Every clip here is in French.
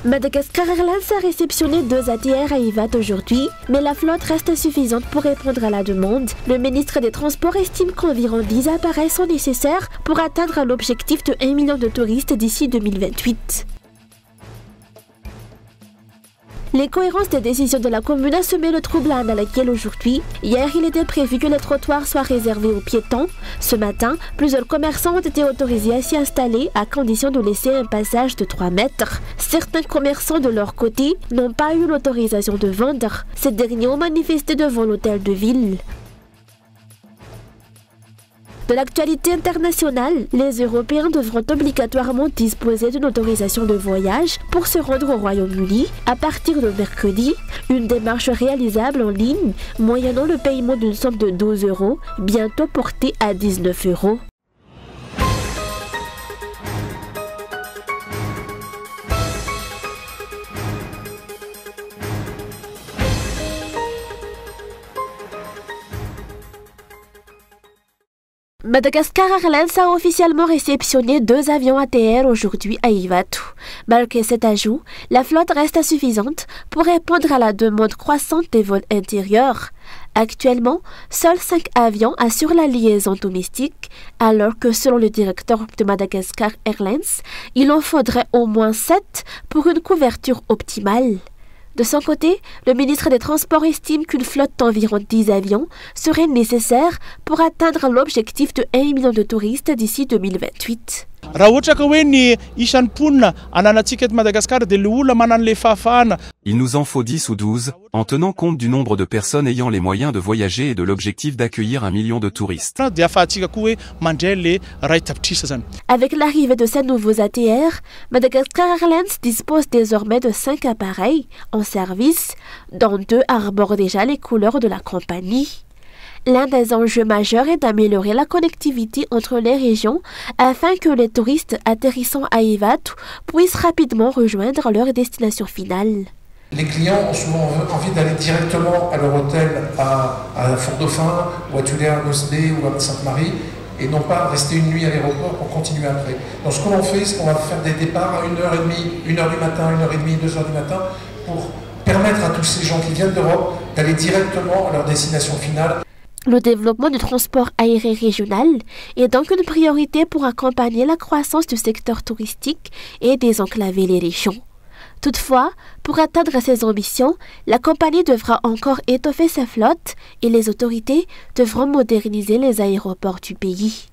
Madagascar Airlines a réceptionné 2 ATR à Ivat aujourd'hui, mais la flotte reste suffisante pour répondre à la demande. Le ministre des Transports estime qu'environ 10 appareils sont nécessaires pour atteindre l'objectif de 1 million de touristes d'ici 2028. L'incohérence des décisions de la commune a semé le trouble à Analakil aujourd'hui. Hier, il était prévu que les trottoirs soient réservés aux piétons. Ce matin, plusieurs commerçants ont été autorisés à s'y installer à condition de laisser un passage de 3 mètres. Certains commerçants de leur côté n'ont pas eu l'autorisation de vendre. Ces derniers ont manifesté devant l'hôtel de ville. De l'actualité internationale, les Européens devront obligatoirement disposer d'une autorisation de voyage pour se rendre au Royaume-Uni à partir de mercredi, une démarche réalisable en ligne moyennant le paiement d'une somme de 12 €, bientôt portée à 19 €. Madagascar Airlines a officiellement réceptionné 2 avions ATR aujourd'hui à Ivatu. Malgré cet ajout, la flotte reste insuffisante pour répondre à la demande croissante des vols intérieurs. Actuellement, seuls 5 avions assurent la liaison domestique, alors que selon le directeur de Madagascar Airlines, il en faudrait au moins 7 pour une couverture optimale. De son côté, le ministre des Transports estime qu'une flotte d'environ 10 avions serait nécessaire pour atteindre l'objectif de 1 million de touristes d'ici 2028. Il nous en faut 10 ou 12, en tenant compte du nombre de personnes ayant les moyens de voyager et de l'objectif d'accueillir 1 million de touristes. Avec l'arrivée de ces nouveaux ATR, Madagascar Airlines dispose désormais de 5 appareils en service, dont 2 arborent déjà les couleurs de la compagnie. L'un des enjeux majeurs est d'améliorer la connectivité entre les régions afin que les touristes atterrissant à Ivatu puissent rapidement rejoindre leur destination finale. Les clients ont souvent envie d'aller directement à leur hôtel à Fort-Dauphin, ou à Tuléar-Nosné ou à Sainte-Marie, et non pas rester une nuit à l'aéroport pour continuer après. Donc ce que l'on fait, c'est qu'on va faire des départs à 1h30, 1h du matin, 1h30, 2h du matin, pour permettre à tous ces gens qui viennent d'Europe d'aller directement à leur destination finale. Le développement du transport aérien régional est donc une priorité pour accompagner la croissance du secteur touristique et désenclaver les régions. Toutefois, pour atteindre ces ambitions, la compagnie devra encore étoffer sa flotte et les autorités devront moderniser les aéroports du pays.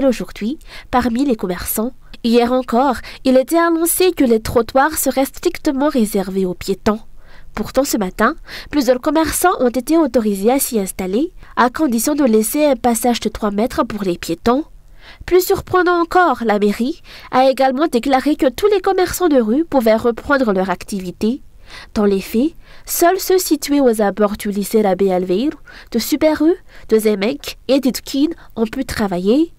Aujourd'hui, parmi les commerçants, hier encore, il était annoncé que les trottoirs seraient strictement réservés aux piétons. Pourtant, ce matin, plusieurs commerçants ont été autorisés à s'y installer, à condition de laisser un passage de 3 mètres pour les piétons. Plus surprenant encore, la mairie a également déclaré que tous les commerçants de rue pouvaient reprendre leur activité. Dans les faits, seuls ceux situés aux abords du lycée Rabé Alveiro, de Super-U, de Zemek et d'Idkin ont pu travailler.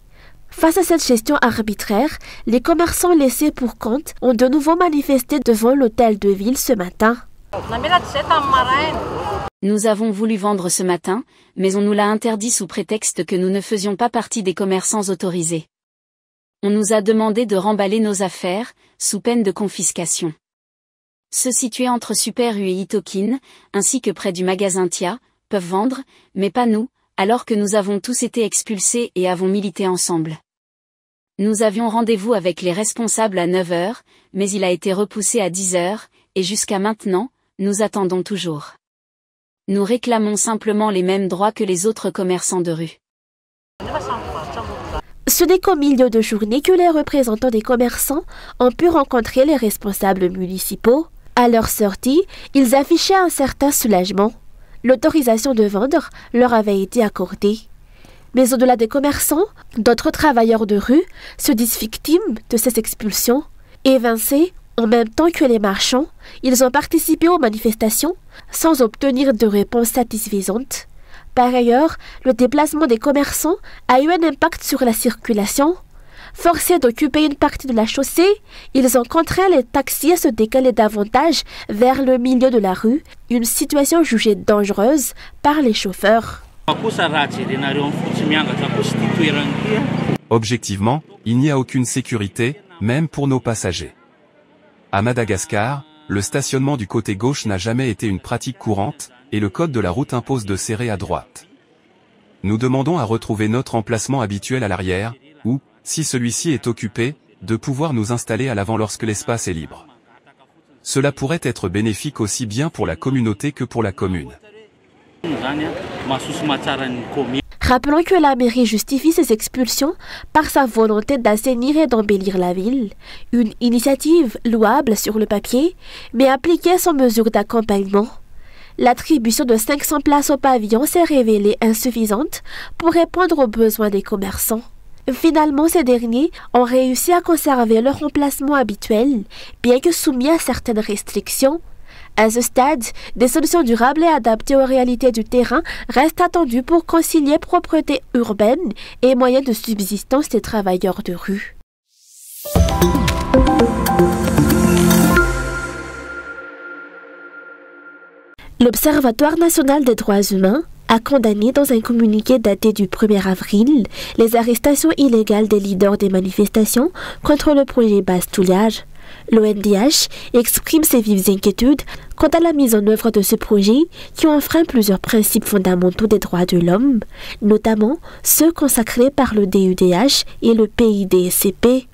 Face à cette gestion arbitraire, les commerçants laissés pour compte ont de nouveau manifesté devant l'hôtel de ville ce matin. Nous avons voulu vendre ce matin, mais on nous l'a interdit sous prétexte que nous ne faisions pas partie des commerçants autorisés. On nous a demandé de remballer nos affaires, sous peine de confiscation. Ceux situés entre Super-U et Itokin, ainsi que près du magasin Tia, peuvent vendre, mais pas nous, alors que nous avons tous été expulsés et avons milité ensemble. Nous avions rendez-vous avec les responsables à 9 h, mais il a été repoussé à 10 h, et jusqu'à maintenant, nous attendons toujours. Nous réclamons simplement les mêmes droits que les autres commerçants de rue. Ce n'est qu'au milieu de journée que les représentants des commerçants ont pu rencontrer les responsables municipaux. À leur sortie, ils affichaient un certain soulagement. L'autorisation de vendre leur avait été accordée. Mais au-delà des commerçants, d'autres travailleurs de rue se disent victimes de ces expulsions. Évincés, en même temps que les marchands, ils ont participé aux manifestations sans obtenir de réponse satisfaisante. Par ailleurs, le déplacement des commerçants a eu un impact sur la circulation. Forcés d'occuper une partie de la chaussée, ils ont contraint les taxis à se décaler davantage vers le milieu de la rue, une situation jugée dangereuse par les chauffeurs. Objectivement, il n'y a aucune sécurité, même pour nos passagers. À Madagascar, le stationnement du côté gauche n'a jamais été une pratique courante, et le code de la route impose de serrer à droite. Nous demandons à retrouver notre emplacement habituel à l'arrière, ou, si celui-ci est occupé, de pouvoir nous installer à l'avant lorsque l'espace est libre. Cela pourrait être bénéfique aussi bien pour la communauté que pour la commune. Rappelons que la mairie justifie ces expulsions par sa volonté d'assainir et d'embellir la ville, une initiative louable sur le papier, mais appliquée sans mesure d'accompagnement. L'attribution de 500 places au pavillon s'est révélée insuffisante pour répondre aux besoins des commerçants. Finalement, ces derniers ont réussi à conserver leur emplacement habituel, bien que soumis à certaines restrictions. À ce stade, des solutions durables et adaptées aux réalités du terrain restent attendues pour concilier propreté urbaine et moyens de subsistance des travailleurs de rue. L'Observatoire national des droits humains a condamné dans un communiqué daté du 1er avril les arrestations illégales des leaders des manifestations contre le projet Bastouillage. L'ONDH exprime ses vives inquiétudes quant à la mise en œuvre de ce projet qui enfreint plusieurs principes fondamentaux des droits de l'homme, notamment ceux consacrés par le DUDH et le PIDCP.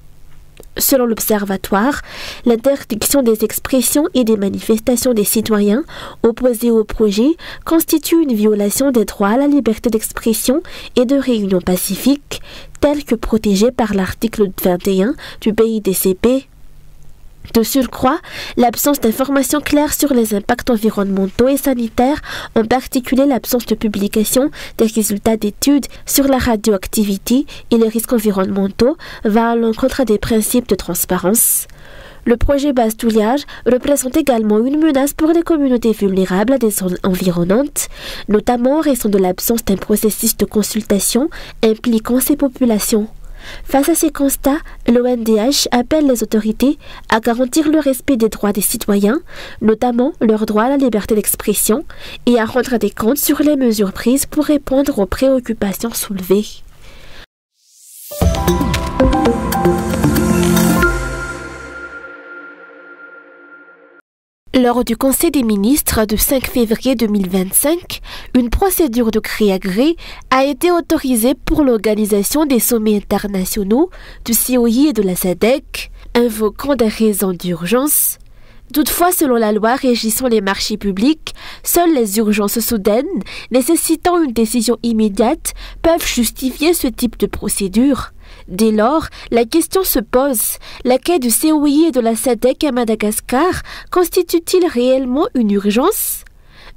Selon l'Observatoire, l'interdiction des expressions et des manifestations des citoyens opposés au projet constitue une violation des droits à la liberté d'expression et de réunion pacifique, tels que protégés par l'article 21 du PIDCP. De surcroît, l'absence d'informations claires sur les impacts environnementaux et sanitaires, en particulier l'absence de publication des résultats d'études sur la radioactivité et les risques environnementaux, va à l'encontre des principes de transparence. Le projet Bastouillage représente également une menace pour les communautés vulnérables des zones environnantes, notamment en raison de l'absence d'un processus de consultation impliquant ces populations. Face à ces constats, l'ONDH appelle les autorités à garantir le respect des droits des citoyens, notamment leur droit à la liberté d'expression, et à rendre des comptes sur les mesures prises pour répondre aux préoccupations soulevées. Lors du Conseil des ministres du 5 février 2025, une procédure de gré à gré a été autorisée pour l'organisation des sommets internationaux du COI et de la SADC, invoquant des raisons d'urgence. Toutefois, selon la loi régissant les marchés publics, seules les urgences soudaines, nécessitant une décision immédiate, peuvent justifier ce type de procédure. Dès lors, la question se pose, l'accueil du COI et de la SADC à Madagascar constitue-t-il réellement une urgence ?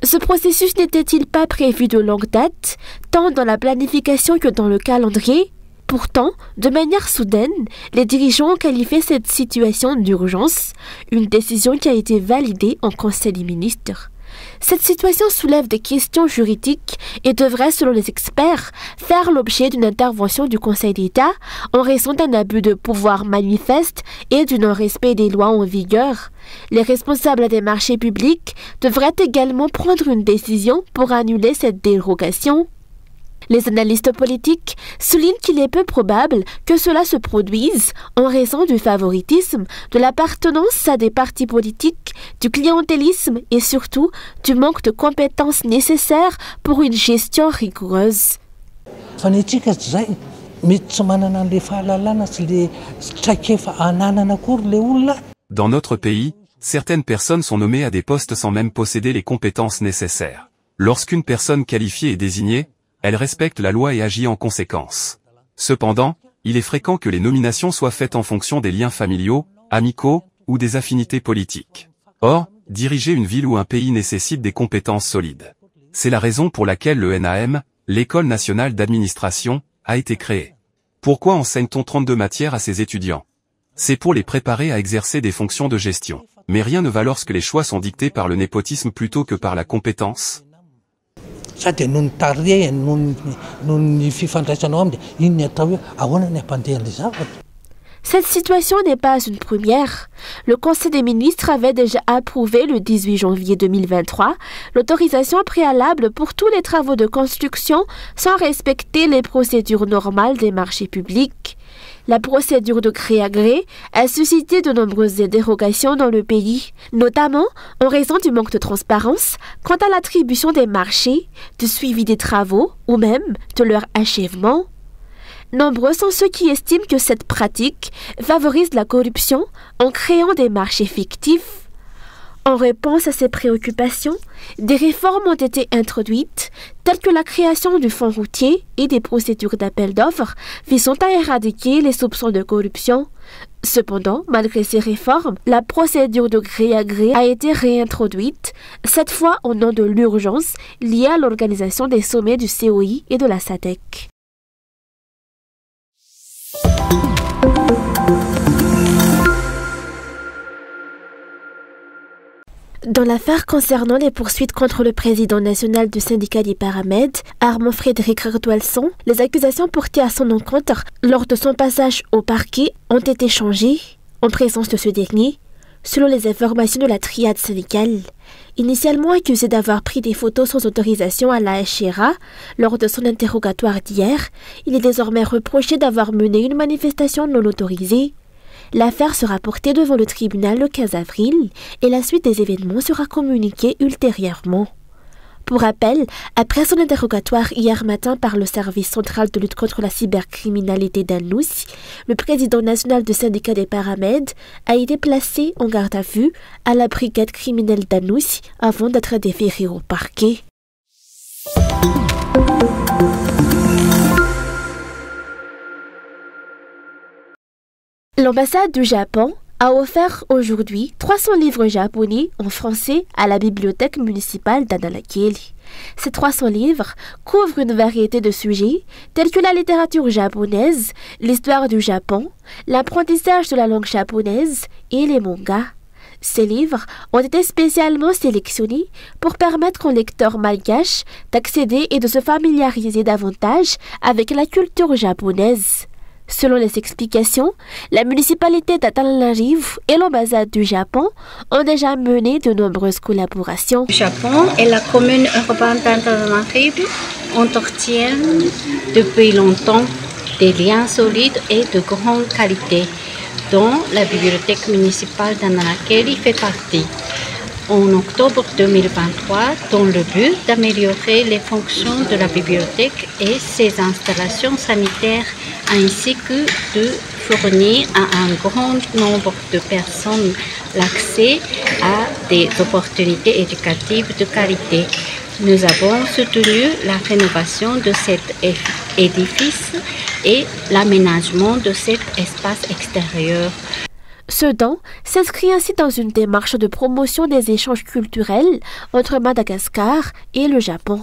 Ce processus n'était-il pas prévu de longue date, tant dans la planification que dans le calendrier ? Pourtant, de manière soudaine, les dirigeants ont qualifié cette situation d'urgence, une décision qui a été validée en Conseil des ministres. Cette situation soulève des questions juridiques et devrait, selon les experts, faire l'objet d'une intervention du Conseil d'État en raison d'un abus de pouvoir manifeste et du non-respect des lois en vigueur. Les responsables des marchés publics devraient également prendre une décision pour annuler cette dérogation. Les analystes politiques soulignent qu'il est peu probable que cela se produise en raison du favoritisme, de l'appartenance à des partis politiques, du clientélisme et surtout du manque de compétences nécessaires pour une gestion rigoureuse. Dans notre pays, certaines personnes sont nommées à des postes sans même posséder les compétences nécessaires. Lorsqu'une personne qualifiée est désignée, elle respecte la loi et agit en conséquence. Cependant, il est fréquent que les nominations soient faites en fonction des liens familiaux, amicaux, ou des affinités politiques. Or, diriger une ville ou un pays nécessite des compétences solides. C'est la raison pour laquelle le NAM, l'École nationale d'administration, a été créée. Pourquoi enseigne-t-on 32 matières à ses étudiants? C'est pour les préparer à exercer des fonctions de gestion. Mais rien ne va lorsque les choix sont dictés par le népotisme plutôt que par la compétence. Cette situation n'est pas une première. le Conseil des ministres avait déjà approuvé le 18 janvier 2023 l'autorisation préalable pour tous les travaux de construction sans respecter les procédures normales des marchés publics. La procédure de gré à gré a suscité de nombreuses dérogations dans le pays, notamment en raison du manque de transparence quant à l'attribution des marchés, du suivi des travaux ou même de leur achèvement. Nombreux sont ceux qui estiment que cette pratique favorise la corruption en créant des marchés fictifs. En réponse à ces préoccupations, des réformes ont été introduites, telles que la création du fonds routier et des procédures d'appel d'offres visant à éradiquer les soupçons de corruption. Cependant, malgré ces réformes, la procédure de gré à gré a été réintroduite, cette fois au nom de l'urgence liée à l'organisation des sommets du COI et de la SADC. Dans l'affaire concernant les poursuites contre le président national du syndicat des Paramèdes, Armand Frédéric Redoualson, les accusations portées à son encontre lors de son passage au parquet ont été changées en présence de ce dernier, selon les informations de la triade syndicale. Initialement accusé d'avoir pris des photos sans autorisation à la HRA lors de son interrogatoire d'hier, il est désormais reproché d'avoir mené une manifestation non autorisée. L'affaire sera portée devant le tribunal le 15 avril et la suite des événements sera communiquée ultérieurement. Pour rappel, après son interrogatoire hier matin par le service central de lutte contre la cybercriminalité d'Anoussi, le président national du syndicat des Paramèdes a été placé en garde à vue à la brigade criminelle d'Anoussi avant d'être déféré au parquet. L'ambassade du Japon a offert aujourd'hui 300 livres japonais en français à la bibliothèque municipale d'Analakeli. Ces 300 livres couvrent une variété de sujets tels que la littérature japonaise, l'histoire du Japon, l'apprentissage de la langue japonaise et les mangas. Ces livres ont été spécialement sélectionnés pour permettre aux lecteurs malgaches d'accéder et de se familiariser davantage avec la culture japonaise. Selon les explications, la municipalité d'Antananarivo et l'ambassade du Japon ont déjà mené de nombreuses collaborations. Le Japon et la commune urbaine d'Antananarivo entretiennent depuis longtemps des liens solides et de grande qualité, dont la bibliothèque municipale d'Analakeli fait partie. En octobre 2023, dans le but d'améliorer les fonctions de la bibliothèque et ses installations sanitaires, ainsi que de fournir à un grand nombre de personnes l'accès à des opportunités éducatives de qualité. Nous avons soutenu la rénovation de cet édifice et l'aménagement de cet espace extérieur. Ce don s'inscrit ainsi dans une démarche de promotion des échanges culturels entre Madagascar et le Japon.